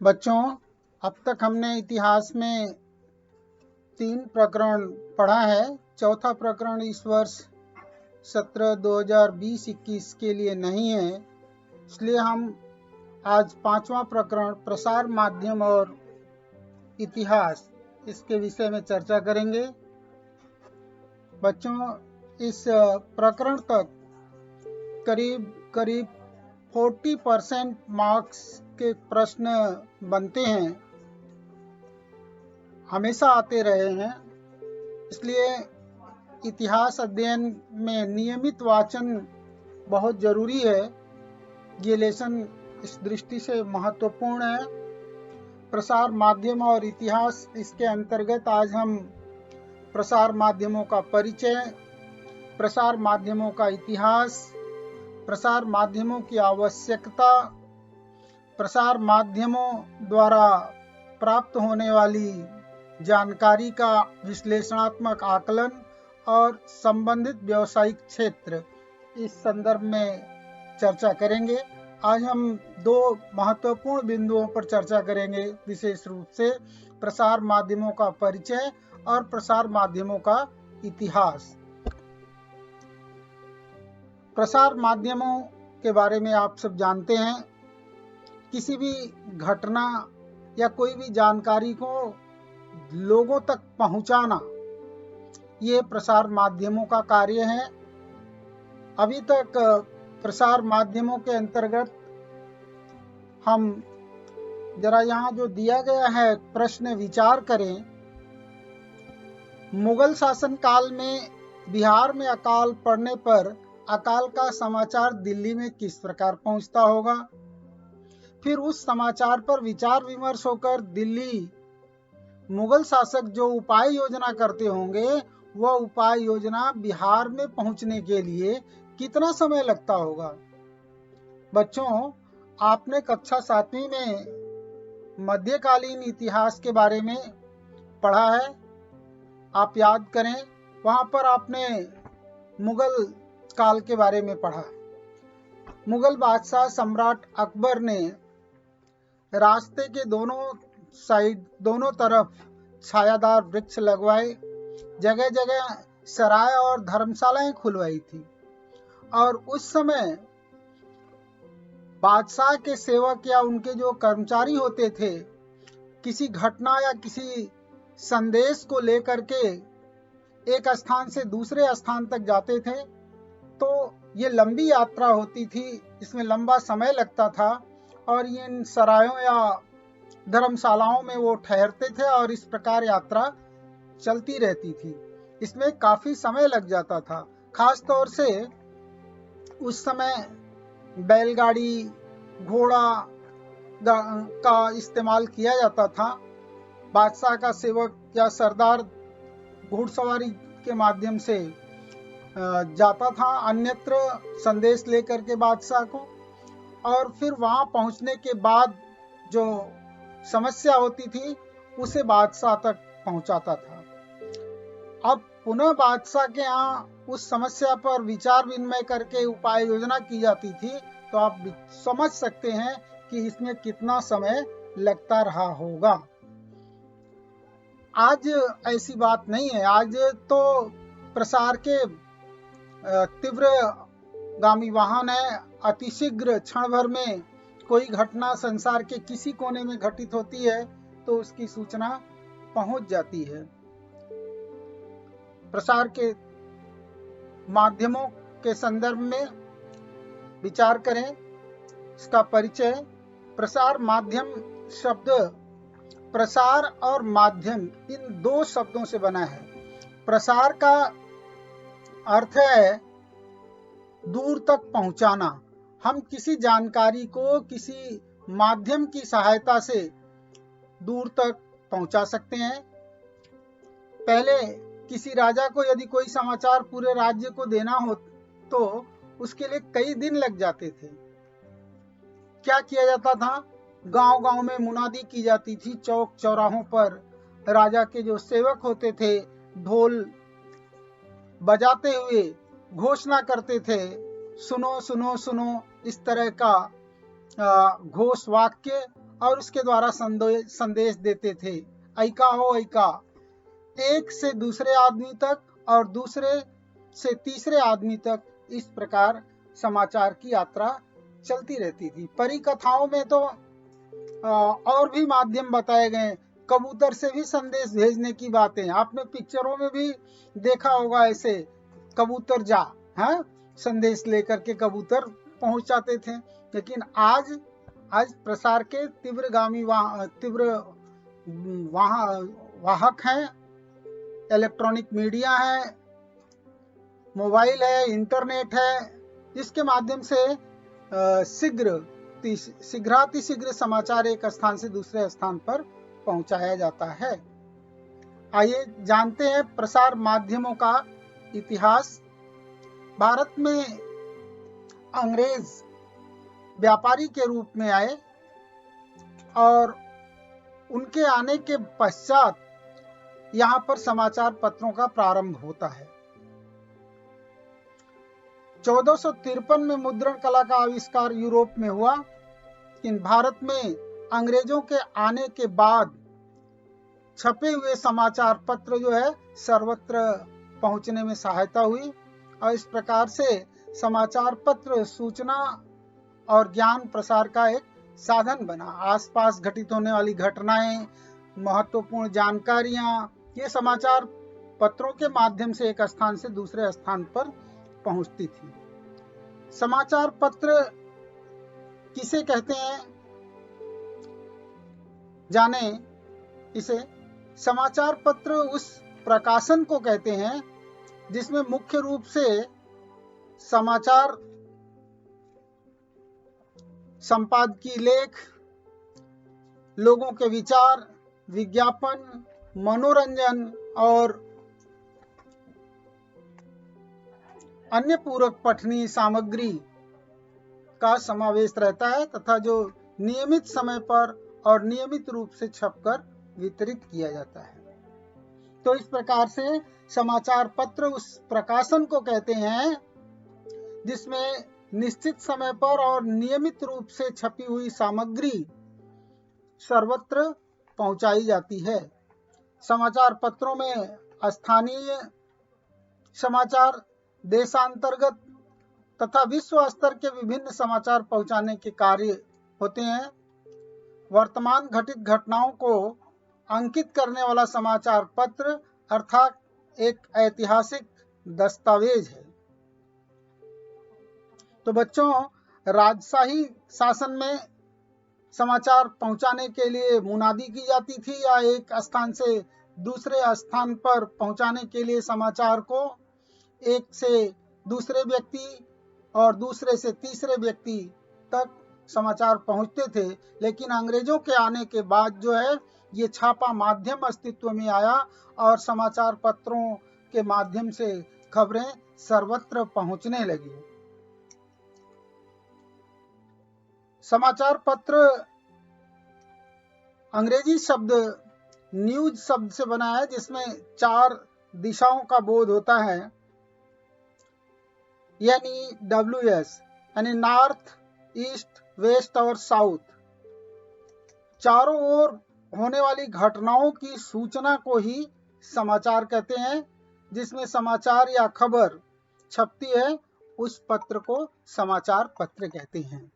बच्चों, अब तक हमने इतिहास में 3 प्रकरण पढ़ा है। चौथा प्रकरण इस वर्ष सत्र 2020-21 के लिए नहीं है, इसलिए हम आज 5वां प्रकरण प्रसार माध्यम और इतिहास इसके विषय में चर्चा करेंगे। बच्चों, इस प्रकरण तक करीब 40% मार्क्स के प्रश्न बनते हैं, हमेशा आते रहे हैं। इसलिए इतिहास अध्ययन में नियमित वाचन बहुत ज़रूरी है। ये लेसन इस दृष्टि से महत्वपूर्ण है। प्रसार माध्यम और इतिहास, इसके अंतर्गत आज हम प्रसार माध्यमों का परिचय, प्रसार माध्यमों का इतिहास, प्रसार माध्यमों की आवश्यकता, प्रसार माध्यमों द्वारा प्राप्त होने वाली जानकारी का विश्लेषणात्मक आकलन और संबंधित व्यावसायिक क्षेत्र, इस संदर्भ में चर्चा करेंगे। आज हम 2 महत्वपूर्ण बिंदुओं पर चर्चा करेंगे, विशेष रूप से प्रसार माध्यमों का परिचय और प्रसार माध्यमों का इतिहास। प्रसार माध्यमों के बारे में आप सब जानते हैं, किसी भी घटना या कोई भी जानकारी को लोगों तक पहुंचाना, ये प्रसार माध्यमों का कार्य है। अभी तक प्रसार माध्यमों के अंतर्गत हम जरा यहाँ जो दिया गया है प्रश्न विचार करें। मुगल शासन काल में बिहार में अकाल पड़ने पर अकाल का समाचार दिल्ली में किस प्रकार पहुंचता होगा? फिर उस समाचार पर विचार विमर्श होकर दिल्ली मुगल शासक जो उपाय योजना करते होंगे, वह उपाय योजना बिहार में पहुंचने के लिए कितना समय लगता होगा? बच्चों, आपने कक्षा 7वीं में मध्यकालीन इतिहास के बारे में पढ़ा है। आप याद करें, वहां पर आपने मुगल काल के बारे में पढ़ा। मुगल बादशाह सम्राट अकबर ने रास्ते के दोनों तरफ छायादार वृक्ष लगवाए, जगह जगह सराय और धर्मशालाएं खुलवाई थी। और उस समय बादशाह के सेवक या उनके जो कर्मचारी होते थे, किसी घटना या किसी संदेश को लेकर के एक स्थान से दूसरे स्थान तक जाते थे, तो ये लंबी यात्रा होती थी, इसमें लंबा समय लगता था और इन सरायों या धर्मशालाओं में वो ठहरते थे और इस प्रकार यात्रा चलती रहती थी। इसमें काफी समय लग जाता था। खास तौर से उस समय बैलगाड़ी, घोड़ा का इस्तेमाल किया जाता था। बादशाह का सेवक या सरदार घुड़सवारी के माध्यम से जाता था अन्यत्र संदेश लेकर के बादशाह को, और फिर वहां पहुंचने के बाद जो समस्या होती थी उसे बादशाह तक पहुंचाता था। अब पुनः बादशाह के यहाँ उस समस्या पर विचार विनिमय करके उपाय योजना की जाती थी। तो आप समझ सकते हैं कि इसमें कितना समय लगता रहा होगा। आज ऐसी बात नहीं है। आज तो प्रसार के तीव्रगामी वाहन है। अतिशीघ्र क्षण भर में कोई घटना संसार के किसी कोने में घटित होती है तो उसकी सूचना पहुंच जाती है। प्रसार के माध्यमों के संदर्भ में विचार करें। इसका परिचय, प्रसार माध्यम शब्द प्रसार और माध्यम इन 2 शब्दों से बना है। प्रसार का अर्थ है दूर तक पहुंचाना। हम किसी जानकारी को किसी माध्यम की सहायता से दूर तक पहुंचा सकते हैं। पहले किसी राजा को यदि कोई समाचार पूरे राज्य को देना हो तो उसके लिए कई दिन लग जाते थे। क्या किया जाता था? गांव-गांव में मुनादी की जाती थी। चौक चौराहों पर राजा के जो सेवक होते थे ढोल बजाते हुए घोषणा करते थे, सुनो सुनो सुनो, इस तरह का घोष वाक्य, और उसके द्वारा संदेश देते थे। ऐका हो ऐका, एक से दूसरे आदमी तक और दूसरे से तीसरे आदमी तक इस प्रकार समाचार की यात्रा चलती रहती थी। परिकथाओं में तो और भी माध्यम बताए गए, कबूतर से भी संदेश भेजने की बातें आपने पिक्चरों में भी देखा होगा। ऐसे कबूतर जा संदेश लेकर के कबूतर पहुंच जाते थे। लेकिन आज प्रसार के तीव्रगामी वाहक हैं, इलेक्ट्रॉनिक मीडिया है, मोबाइल है, इंटरनेट है। इसके माध्यम से शीघ्रातिशीघ्र समाचार एक स्थान से दूसरे स्थान पर पहुंचाया जाता है। आइए जानते हैं प्रसार माध्यमों का इतिहास। भारत में अंग्रेज व्यापारी के रूप में आए और उनके आने के पश्चात यहाँ पर समाचार पत्रों का प्रारंभ होता है। 1453 में मुद्रण कला का आविष्कार यूरोप में हुआ, लेकिन भारत में अंग्रेजों के आने के बाद छपे हुए समाचार पत्र जो है सर्वत्र पहुंचने में सहायता हुई और इस प्रकार से समाचार पत्र सूचना और ज्ञान प्रसार का एक साधन बना। आसपास घटित होने वाली घटनाएं, महत्वपूर्ण जानकारियां, ये समाचार पत्रों के माध्यम से एक स्थान से दूसरे स्थान पर पहुंचती थी। समाचार पत्र किसे कहते हैं, जाने इसे। समाचार पत्र उस प्रकाशन को कहते हैं जिसमें मुख्य रूप से समाचार, संपादकीय लेख, लोगों के विचार, विज्ञापन, मनोरंजन और अन्य पूरक पठनीय सामग्री का समावेश रहता है तथा जो नियमित समय पर और नियमित रूप से छपकर वितरित किया जाता है। तो इस प्रकार से समाचार पत्र उस प्रकाशन को कहते हैं जिसमें निश्चित समय पर और नियमित रूप से छपी हुई सामग्री सर्वत्र पहुंचाई जाती है। समाचार पत्रों में स्थानीय समाचार, देशांतर्गत तथा विश्व स्तर के विभिन्न समाचार पहुंचाने के कार्य होते हैं। वर्तमान घटित घटनाओं को अंकित करने वाला समाचार पत्र अर्थात एक ऐतिहासिक दस्तावेज है। तो बच्चों, राजशाही शासन में समाचार पहुंचाने के लिए मुनादी की जाती थी या एक स्थान से दूसरे स्थान पर पहुंचाने के लिए समाचार को एक से दूसरे व्यक्ति और दूसरे से तीसरे व्यक्ति तक समाचार पहुंचते थे। लेकिन अंग्रेजों के आने के बाद जो है ये छापा माध्यम अस्तित्व में आया और समाचार पत्रों के माध्यम से खबरें सर्वत्र पहुंचने लगी। समाचार पत्र अंग्रेजी शब्द न्यूज शब्द से बना है जिसमें 4 दिशाओं का बोध होता है, यानी WS, यानी नॉर्थ, ईस्ट, वेस्ट और साउथ। चारों ओर होने वाली घटनाओं की सूचना को ही समाचार कहते हैं। जिसमें समाचार या खबर छपती है उस पत्र को समाचार पत्र कहते हैं।